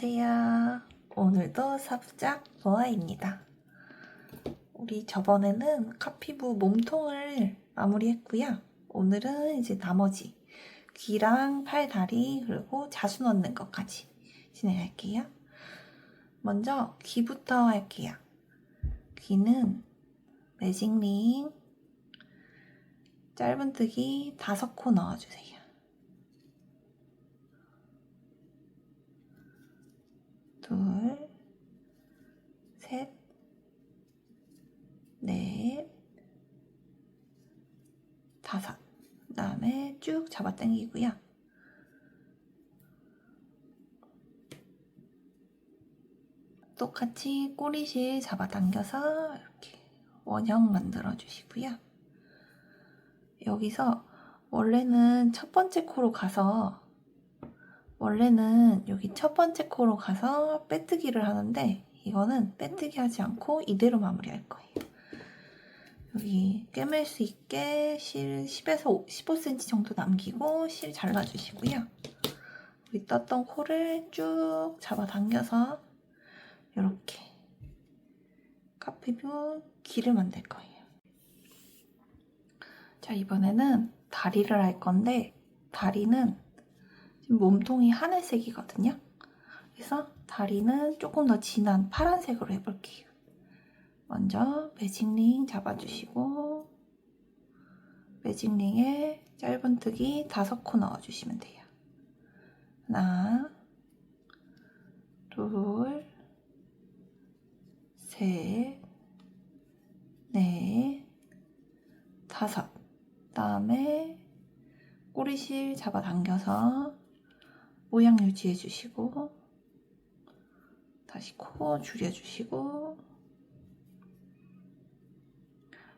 안녕하세요. 오늘도 삽작 보아입니다. 우리 저번에는 카피부 몸통을 마무리했고요. 오늘은 이제 나머지 귀랑 팔, 다리 그리고 자수 넣는 것까지 진행할게요. 먼저 귀부터 할게요. 귀는 매직링 짧은뜨기 5코 넣어주세요. 둘, 셋, 넷, 5. 그 다음에 쭉 잡아 당기고요. 똑같이 꼬리실 잡아 당겨서 이렇게 원형 만들어 주시고요. 여기서 원래는 첫 번째 코로 가서 여기 첫 번째 코로 가서 빼뜨기를 하는데 이거는 빼뜨기 하지 않고 이대로 마무리할 거예요. 여기 꿰맬 수 있게 실 10에서 15cm 정도 남기고 실 잘라주시고요. 여기 떴던 코를 쭉 잡아 당겨서 이렇게 카피뷰 귀를 만들 거예요. 자, 이번에는 다리를 할 건데 다리는 지금 몸통이 하늘색이거든요. 그래서 다리는 조금 더 진한 파란색으로 해볼게요. 먼저 매직링 잡아주시고 매직링에 짧은뜨기 5코 넣어주시면 돼요. 하나, 둘, 셋, 넷, 5. 그다음에 꼬리실 잡아 당겨서 모양 유지해 주시고 다시 코 줄여주시고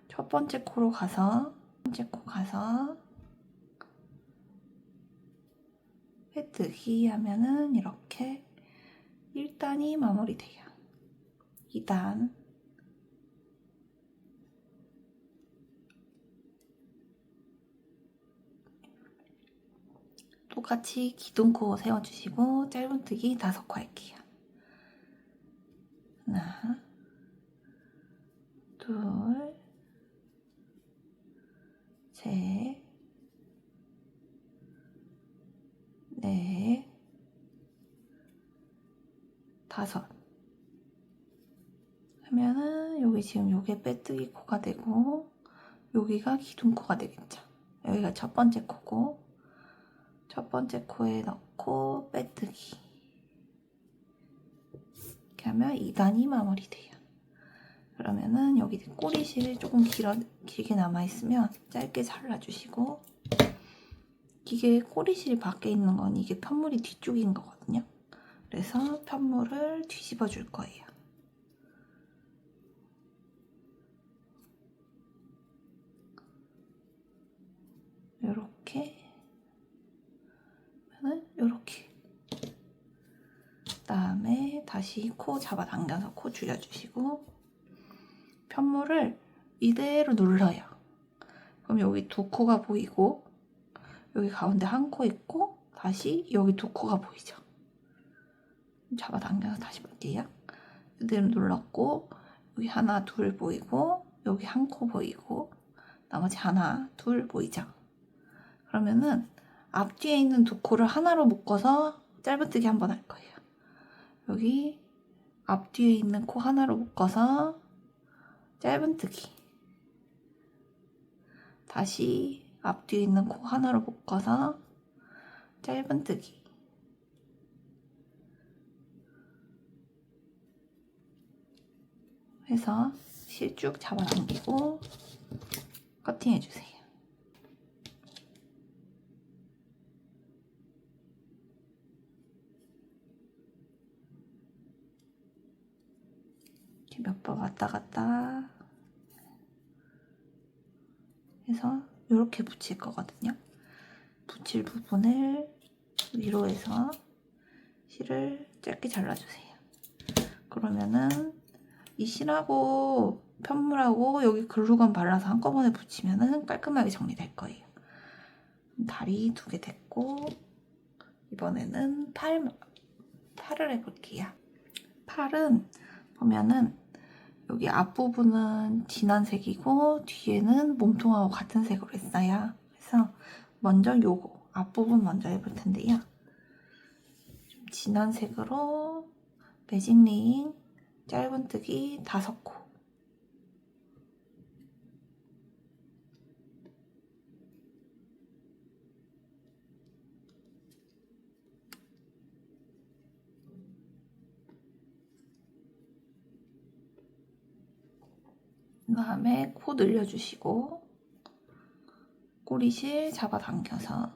첫 번째 코로 가서 빼뜨기 하면은 이렇게 1단이 마무리돼요. 2단 똑같이 기둥코 세워주시고 짧은뜨기 5코 할게요. 하나, 둘, 셋, 넷, 5. 하면은 여기 지금 요게 빼뜨기 코가 되고 여기가 기둥코가 되겠죠. 여기가 첫 번째 코고 첫 번째 코에 넣고 빼뜨기 이렇게 하면 2단이 마무리돼요. 그러면은 여기 꼬리실 조금 길게 남아있으면 짧게 잘라주시고 이게 꼬리실 밖에 있는 건 이게 편물이 뒤쪽인 거거든요. 그래서 편물을 뒤집어 줄 거예요. 요렇게 요렇게 그다음에 다시 코 잡아 당겨서 코 줄여주시고 편물을 이대로 눌러요. 그럼 여기 2코가 보이고 여기 가운데 1코 있고 다시 여기 2코가 보이죠. 잡아 당겨서 다시 볼게요. 이대로 눌렀고 여기 하나 둘 보이고 여기 1코 보이고 나머지 하나 둘 보이죠. 그러면은 앞뒤에 있는 2코를 하나로 묶어서 짧은뜨기 한번 할 거예요. 여기 앞뒤에 있는 코 하나로 묶어서 짧은뜨기 다시 앞뒤에 있는 코 하나로 묶어서 짧은뜨기 해서 실 쭉 잡아당기고 커팅해주세요. 이렇게 몇 번 왔다 갔다 해서 이렇게 붙일 거거든요. 붙일 부분을 위로 해서 실을 짧게 잘라주세요. 그러면은 이 실하고 편물하고 여기 글루건 발라서 한꺼번에 붙이면은 깔끔하게 정리될 거예요. 다리 2개 됐고 이번에는 팔 팔을 해볼게요. 팔은 보면은 여기 앞부분은 진한 색이고 뒤에는 몸통하고 같은 색으로 했어요. 그래서 먼저 요거 앞부분 먼저 해볼 텐데요. 좀 진한 색으로 매직링 짧은뜨기 5코. 그 다음에 코 늘려주시고 꼬리실 잡아당겨서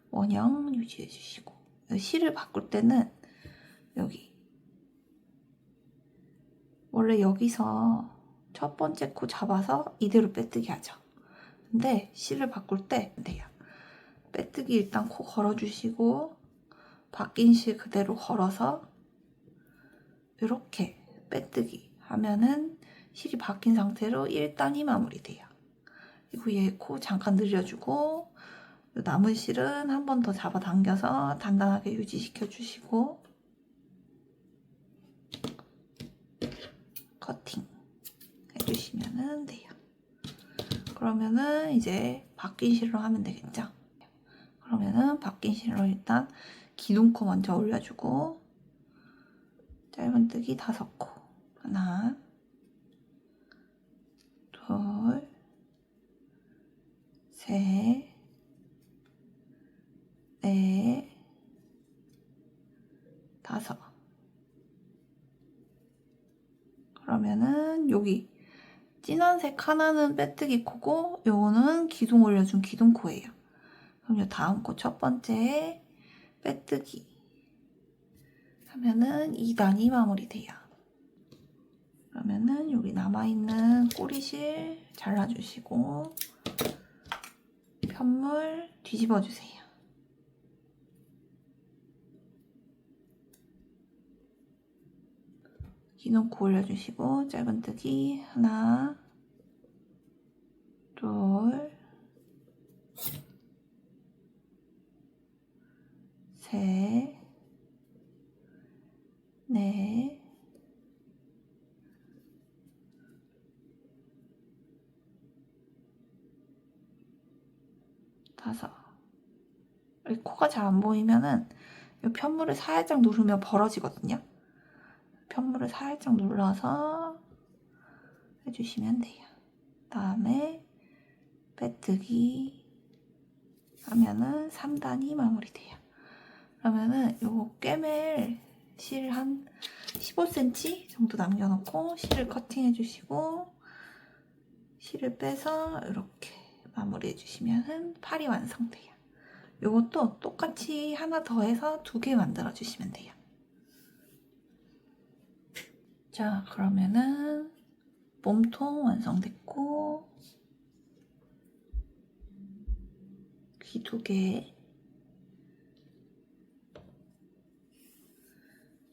원형 유지해주시고, 실을 바꿀 때는 여기 원래 여기서 첫 번째 코 잡아서 이대로 빼뜨기 하죠. 근데 실을 바꿀 때 돼요. 빼뜨기 일단 코 걸어주시고 바뀐 실 그대로 걸어서 이렇게 빼뜨기 하면은 실이 바뀐 상태로 1단이 마무리돼요. 그리고 얘 코 잠깐 늘려주고 남은 실은 한 번 더 잡아당겨서 단단하게 유지시켜 주시고 커팅 해주시면 돼요. 그러면은 이제 바뀐 실로 하면 되겠죠? 그러면은 바뀐 실로 일단 기둥코 먼저 올려주고 짧은뜨기 5코. 하나, 둘, 셋, 넷, 5. 그러면은 여기 진한색 하나는 빼뜨기 코고 요거는 기둥 올려준 기둥코예요. 그럼 요 다음 코 첫 번째 빼뜨기 하면은 2단이 마무리돼요. 그러면은 여기 남아있는 꼬리실 잘라주시고 편물 뒤집어주세요. 기둥코 올려주시고 짧은뜨기 하나, 둘, 셋, 넷, 5. 여기 코가 잘 안 보이면은 이 편물을 살짝 누르면 벌어지거든요. 편물을 살짝 눌러서 해주시면 돼요. 다음에 빼뜨기 하면은 3단이 마무리돼요. 그러면은 요거 꿰맬 실 한 15cm 정도 남겨놓고 실을 커팅해 주시고 실을 빼서 이렇게 마무리해 주시면 팔이 완성돼요. 요것도 똑같이 하나 더 해서 2개 만들어 주시면 돼요. 자, 그러면은 몸통 완성됐고 귀 2개,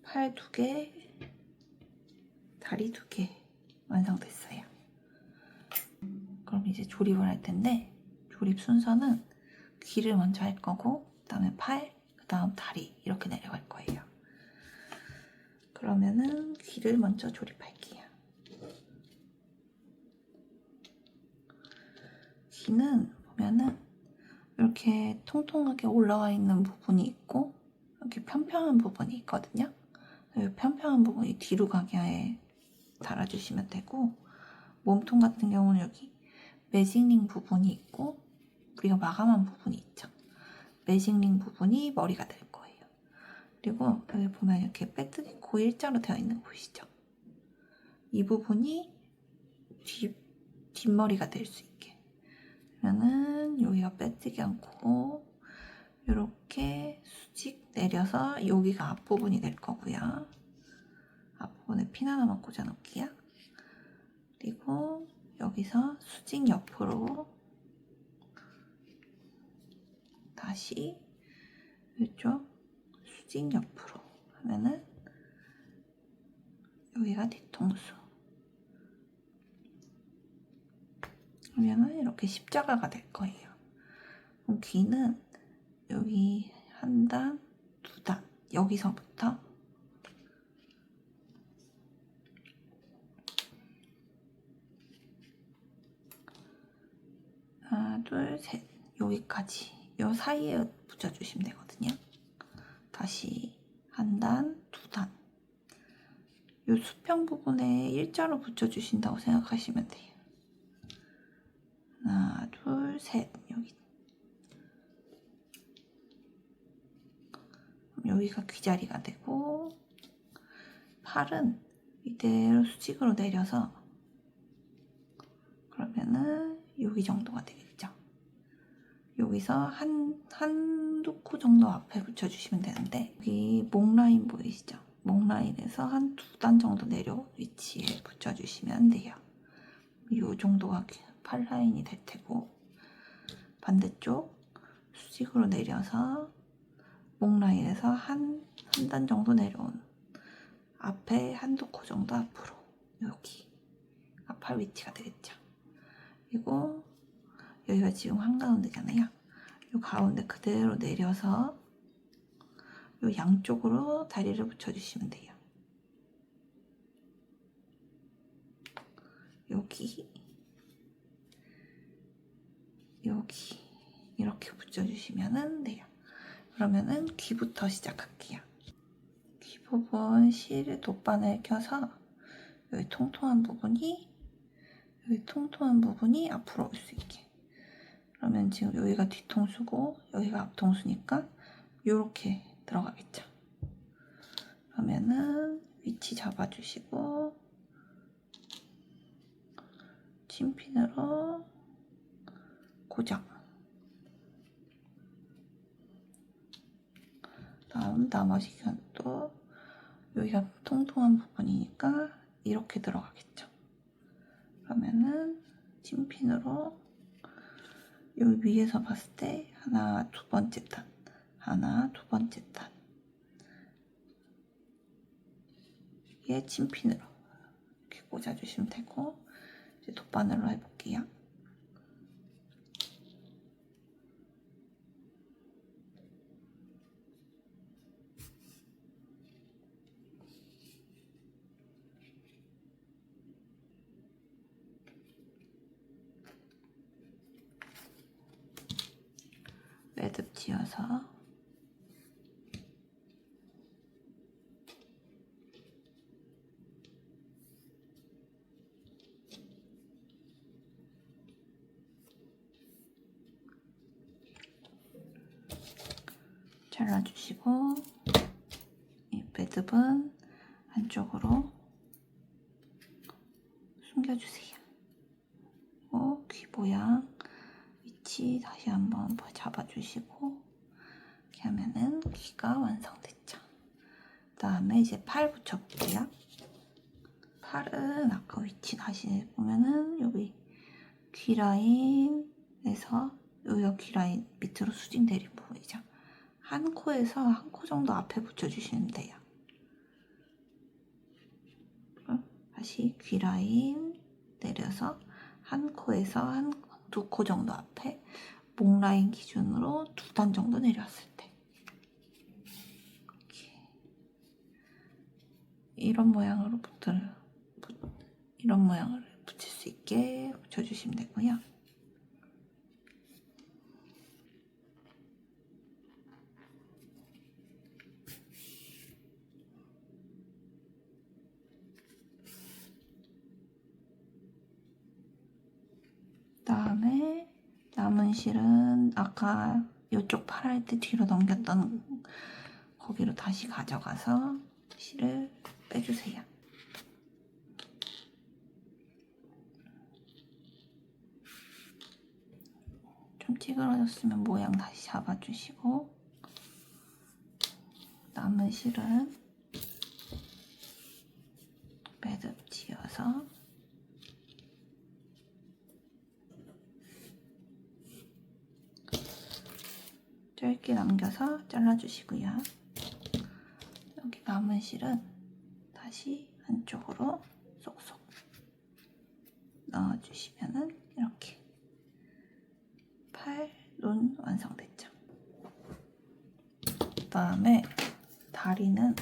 팔 2개, 다리 2개 완성됐어요. 그럼 이제 조립을 할 텐데 조립 순서는 귀를 먼저 할 거고 그 다음에 팔, 그 다음 다리 이렇게 내려갈 거예요. 그러면은 귀를 먼저 조립할게요. 귀는 보면은 이렇게 통통하게 올라와 있는 부분이 있고 이렇게 평평한 부분이 있거든요. 이 평평한 부분이 뒤로 가게 달아주시면 되고 몸통 같은 경우는 여기 매직링 부분이 있고 우리가 마감한 부분이 있죠. 매직링 부분이 머리가 될 거예요. 그리고 여기 보면 이렇게 빼뜨기 코 일자로 되어 있는 거 보이시죠? 이 부분이 뒷머리가 될 수 있게. 그러면은 여기가 빼뜨기 않고 이렇게 수직 내려서 여기가 앞부분이 될 거고요. 앞부분에 핀 하나만 꽂아 놓을게요. 그리고 여기서 수직 옆으로 다시 이쪽 수직 옆으로 하면은 여기가 뒤통수. 그러면은 이렇게 십자가가 될 거예요. 그럼 귀는 여기 1단, 2단 여기서부터 하나, 둘, 셋, 여기까지 요 사이에 붙여주시면 되거든요. 다시 한 단, 두 단. 요 수평 부분에 일자로 붙여주신다고 생각하시면 돼요. 하나, 둘, 셋, 여기. 여기가 귀자리가 되고, 팔은 이대로 수직으로 내려서 그러면은 여기 정도가 되겠죠. 여기서 한두 코 정도 앞에 붙여주시면 되는데, 여기 목 라인 보이시죠? 목 라인에서 한 두 단 정도 내려온 위치에 붙여주시면 돼요. 이 정도가 팔 라인이 될 테고, 반대쪽 수직으로 내려서 목 라인에서 한 단 정도 내려온 앞에 한두 코 정도 앞으로 여기가 팔 위치가 되겠죠. 그리고 여기가 지금 한가운데잖아요. 이 가운데 그대로 내려서 이 양쪽으로 다리를 붙여주시면 돼요. 여기 이렇게 붙여주시면 돼요. 그러면은 귀부터 시작할게요. 귀 부분 실에 돗바늘 껴서 여기 통통한 부분이 앞으로 올 수 있게. 그러면 지금 여기가 뒤통수고 여기가 앞통수니까 이렇게 들어가겠죠. 그러면은 위치 잡아주시고 침핀으로 고정. 다음 나머지 견도 여기가 통통한 부분이니까 이렇게 들어가겠죠. 그러면은 침핀으로 여기 위에서 봤을 때 하나, 두 번째 탄, 하나, 두 번째 탄. 얘 침핀으로 이렇게 꽂아주시면 되고, 이제 돗바늘로 해볼게요. 매듭 지어서 잘라주시고, 이 매듭은 안쪽으로 숨겨주세요. 귀 모양 위치 다시 한번 잡아주시고 이렇게 하면은 귀가 완성됐죠. 그 다음에 이제 팔 붙여볼게요. 팔은 아까 위치 다시 보면은 여기 귀 라인에서 여기가 귀 라인 밑으로 수직 내린 부분이죠. 한 코에서 한 코 정도 앞에 붙여주시면 돼요. 다시 귀 라인 내려서 한 코에서 두 코 정도 앞에 목 라인 기준으로 두 단 정도 내려왔을 때 이런 모양으로 붙일 수 있게 붙여주시면 되고요. 그다음에 남은 실은 아까 이쪽 팔할 때 뒤로 넘겼던 거기로 다시 가져가서 실을 빼주세요. 좀 찌그러졌으면 모양 다시 잡아주시고, 남은 실은 매듭 지어서 짧게 남겨서 잘라주시고요. 여기 남은 실은 다시 안쪽으로 쏙쏙 넣어주시면은 이렇게 팔, 눈 완성됐죠. 그다음에 다리는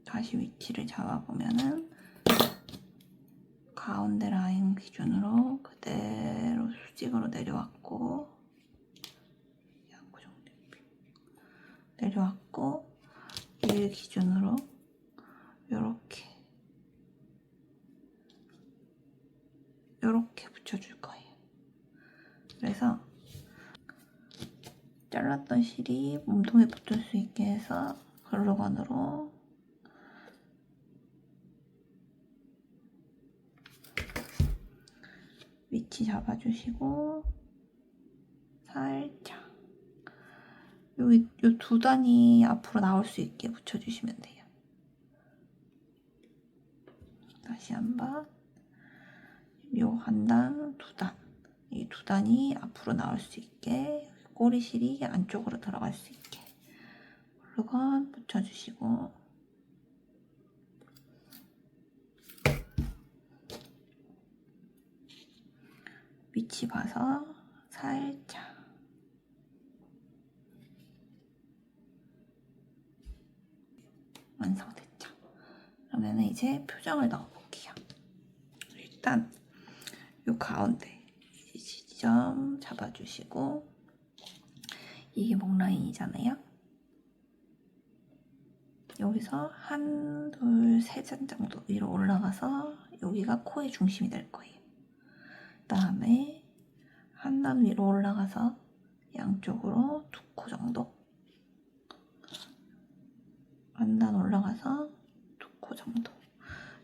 다시 위치를 잡아보면은 가운데 라인 기준으로 그대로 수직으로 내려왔고 일 기준으로 요렇게 붙여줄 거예요. 그래서 잘랐던 실이 몸통에 붙을 수 있게 해서 글루건으로 위치 잡아주시고 살짝 여기 요 두 단이 앞으로 나올 수 있게 붙여주시면 돼요. 다시 한번 요 한 단, 두 단, 이 두 단이 앞으로 나올 수 있게 꼬리실이 안쪽으로 들어갈 수 있게 글루건 붙여주시고 위치 봐서 살짝 완성됐죠? 그러면 이제 표정을 넣어볼게요. 일단 요 가운데 지점 잡아주시고 이게 목 라인이잖아요. 여기서 한, 둘, 세 장 정도 위로 올라가서 여기가 코의 중심이 될 거예요. 그 다음에 한 단 위로 올라가서 양쪽으로 2코 정도, 한 단 올라가서 2코 정도,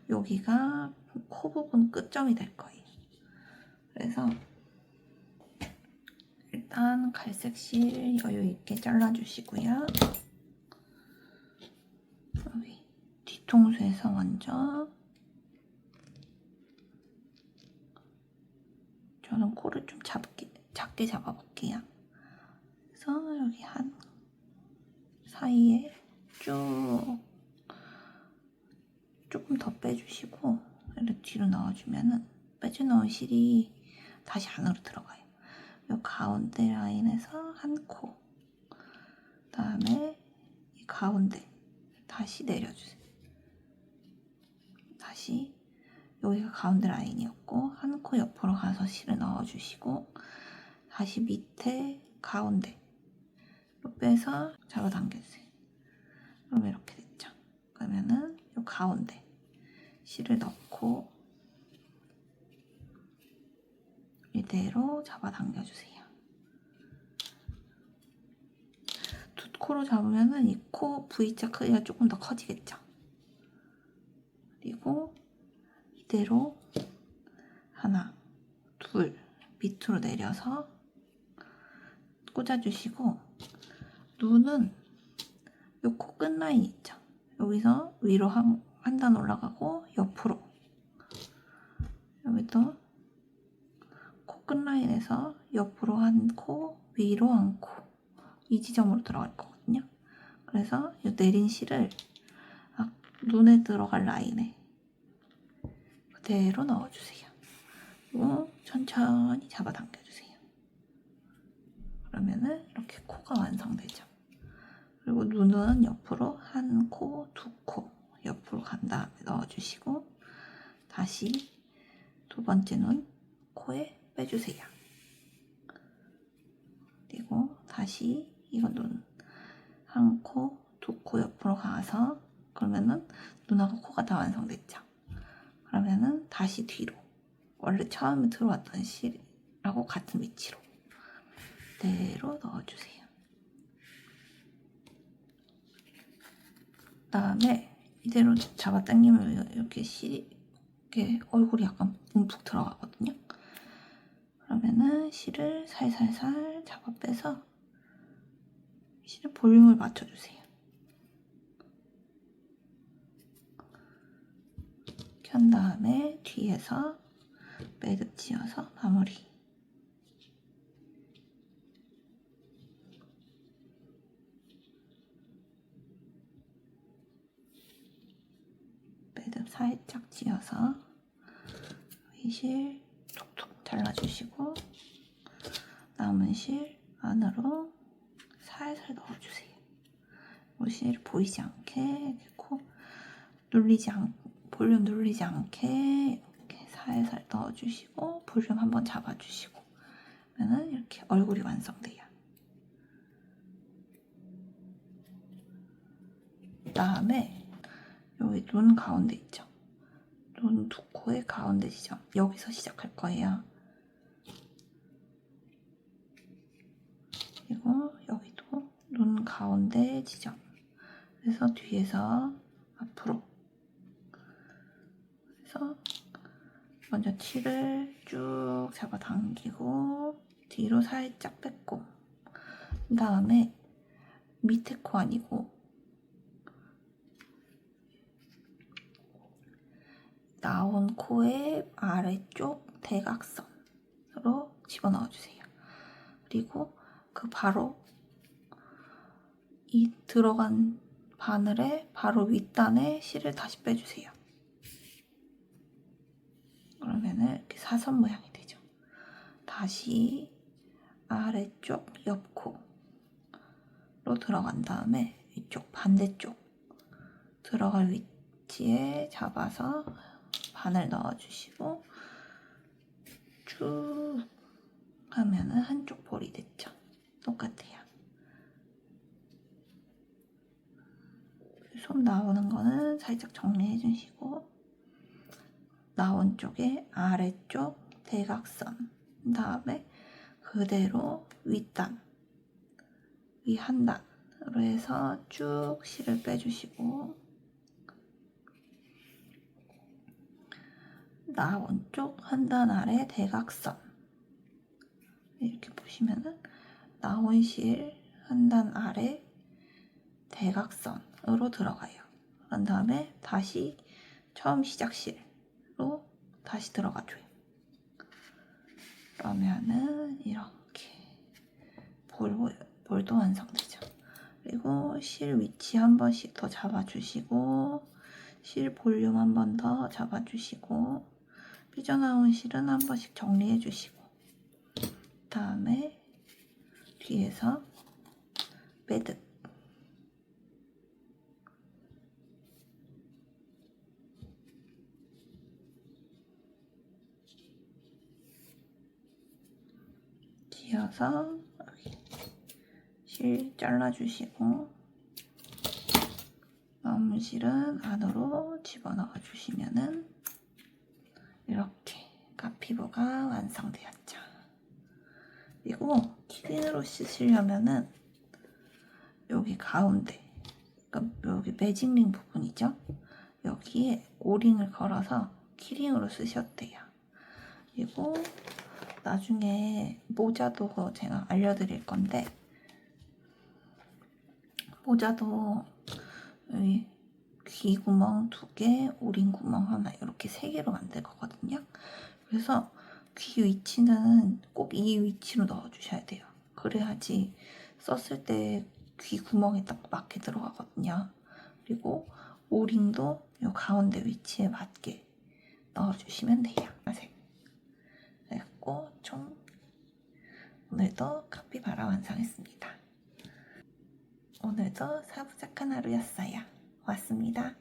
여기가 코 부분 끝점이 될 거예요. 그래서 일단 갈색 실 여유 있게 잘라주시고요. 여기 뒤통수에서 먼저 저는 코를 좀 작게 잡아볼게요. 그래서 여기 한 사이에 쭉 조금 더 빼주시고 이렇게 뒤로 넣어주면은 빼져나온 실이 다시 안으로 들어가요. 이 가운데 라인에서 한 코, 그다음에 이 가운데 다시 내려주세요. 다시 여기가 가운데 라인이었고 한 코 옆으로 가서 실을 넣어주시고 다시 밑에 가운데 빼서 잡아당겨주세요. 그럼 이렇게 됐죠. 그러면은 이 가운데 실을 넣고 이대로 잡아당겨주세요. 두 코로 잡으면은 이 코 V자 크기가 조금 더 커지겠죠. 그리고 이대로 하나, 둘 밑으로 내려서 꽂아주시고 눈은 이 코 끝라인 있죠. 여기서 위로 한 단 올라가고 옆으로 여기도 코 끝라인에서 옆으로 한 코, 위로 한 코, 이 지점으로 들어갈 거거든요. 그래서 이 내린 실을 눈에 들어갈 라인에 그대로 넣어주세요. 그리고 천천히 잡아당겨주세요. 그러면은 이렇게 코가 완성되죠. 그리고 눈은 옆으로 한 코, 2코 옆으로 간 다음에 넣어주시고 다시 두 번째 눈 코에 빼주세요. 그리고 다시 이거 눈 한 코, 2코 옆으로 가서 그러면은 눈하고 코가 다 완성됐죠. 그러면은 다시 뒤로 원래 처음에 들어왔던 실하고 같은 위치로 그대로 넣어주세요. 그 다음에 이대로 잡아당기면 이렇게 실이 이렇게 얼굴이 약간 움푹 들어가거든요. 그러면은 실을 살살살 잡아 빼서 실의 볼륨을 맞춰주세요. 이렇게 한 다음에 뒤에서 매듭 지어서 마무리. 매듭 살짝 지어서 이 실 톡톡 잘라주시고 남은 실 안으로 살살 넣어주세요. 실 보이지 않게 이렇게 코 볼륨 눌리지 않게 이렇게 살살 넣어주시고 볼륨 한번 잡아주시고 그러면 이렇게 얼굴이 완성돼요. 그다음에 여기 눈 가운데 있죠? 눈 두 코의 가운데 지점 여기서 시작할 거예요. 그리고 여기도 눈 가운데 지점 그래서 뒤에서 앞으로 그래서 먼저 티를 쭉 잡아당기고 뒤로 살짝 뺐고 그 다음에 밑에 코 아니고 나온 코의 아래쪽 대각선으로 집어넣어주세요. 그리고 그 바로 이 들어간 바늘의 바로 윗단에 실을 다시 빼주세요. 그러면은 이렇게 사선 모양이 되죠. 다시 아래쪽 옆코로 들어간 다음에 이쪽 반대쪽 들어갈 위치에 잡아서 바늘 넣어주시고 쭉 하면은 한쪽 볼이 됐죠. 똑같아요. 손 나오는 거는 살짝 정리해 주시고 나온 쪽에 아래쪽 대각선 그 다음에 그대로 윗단 위 한 단으로 해서 쭉 실을 빼주시고 나온 쪽 한 단 아래 대각선 이렇게 보시면은 나온 실 한 단 아래 대각선으로 들어가요. 그런 다음에 다시 처음 시작 실로 다시 들어가줘요. 그러면은 이렇게 볼도 완성되죠. 그리고 실 위치 한 번씩 더 잡아주시고 실 볼륨 한 번 더 잡아주시고 삐져나온 실은 한 번씩 정리해주시고 다음에 뒤에서 매듭 뒤어서 실 잘라주시고 남은 실은 안으로 집어넣어 주시면은 이렇게 카피부가 완성되었죠. 그리고 키링으로 씻으려면은 여기 가운데 그러니까 여기 매직링 부분이죠. 여기에 오링을 걸어서 키링으로 쓰셔도 돼요. 그리고 나중에 모자도 제가 알려드릴 건데 모자도 여기 귀 구멍 2개, 오링 구멍 하나 이렇게 3개로 만들 거거든요. 그래서 귀 위치는 꼭 이 위치로 넣어주셔야 돼요. 그래야지 썼을 때 귀 구멍에 딱 맞게 들어가거든요. 그리고 오링도 이 가운데 위치에 맞게 넣어주시면 돼요. 그래갖고 총 오늘도 카피바라 완성했습니다. 오늘도 사부작한 하루였어요. 왔습니다.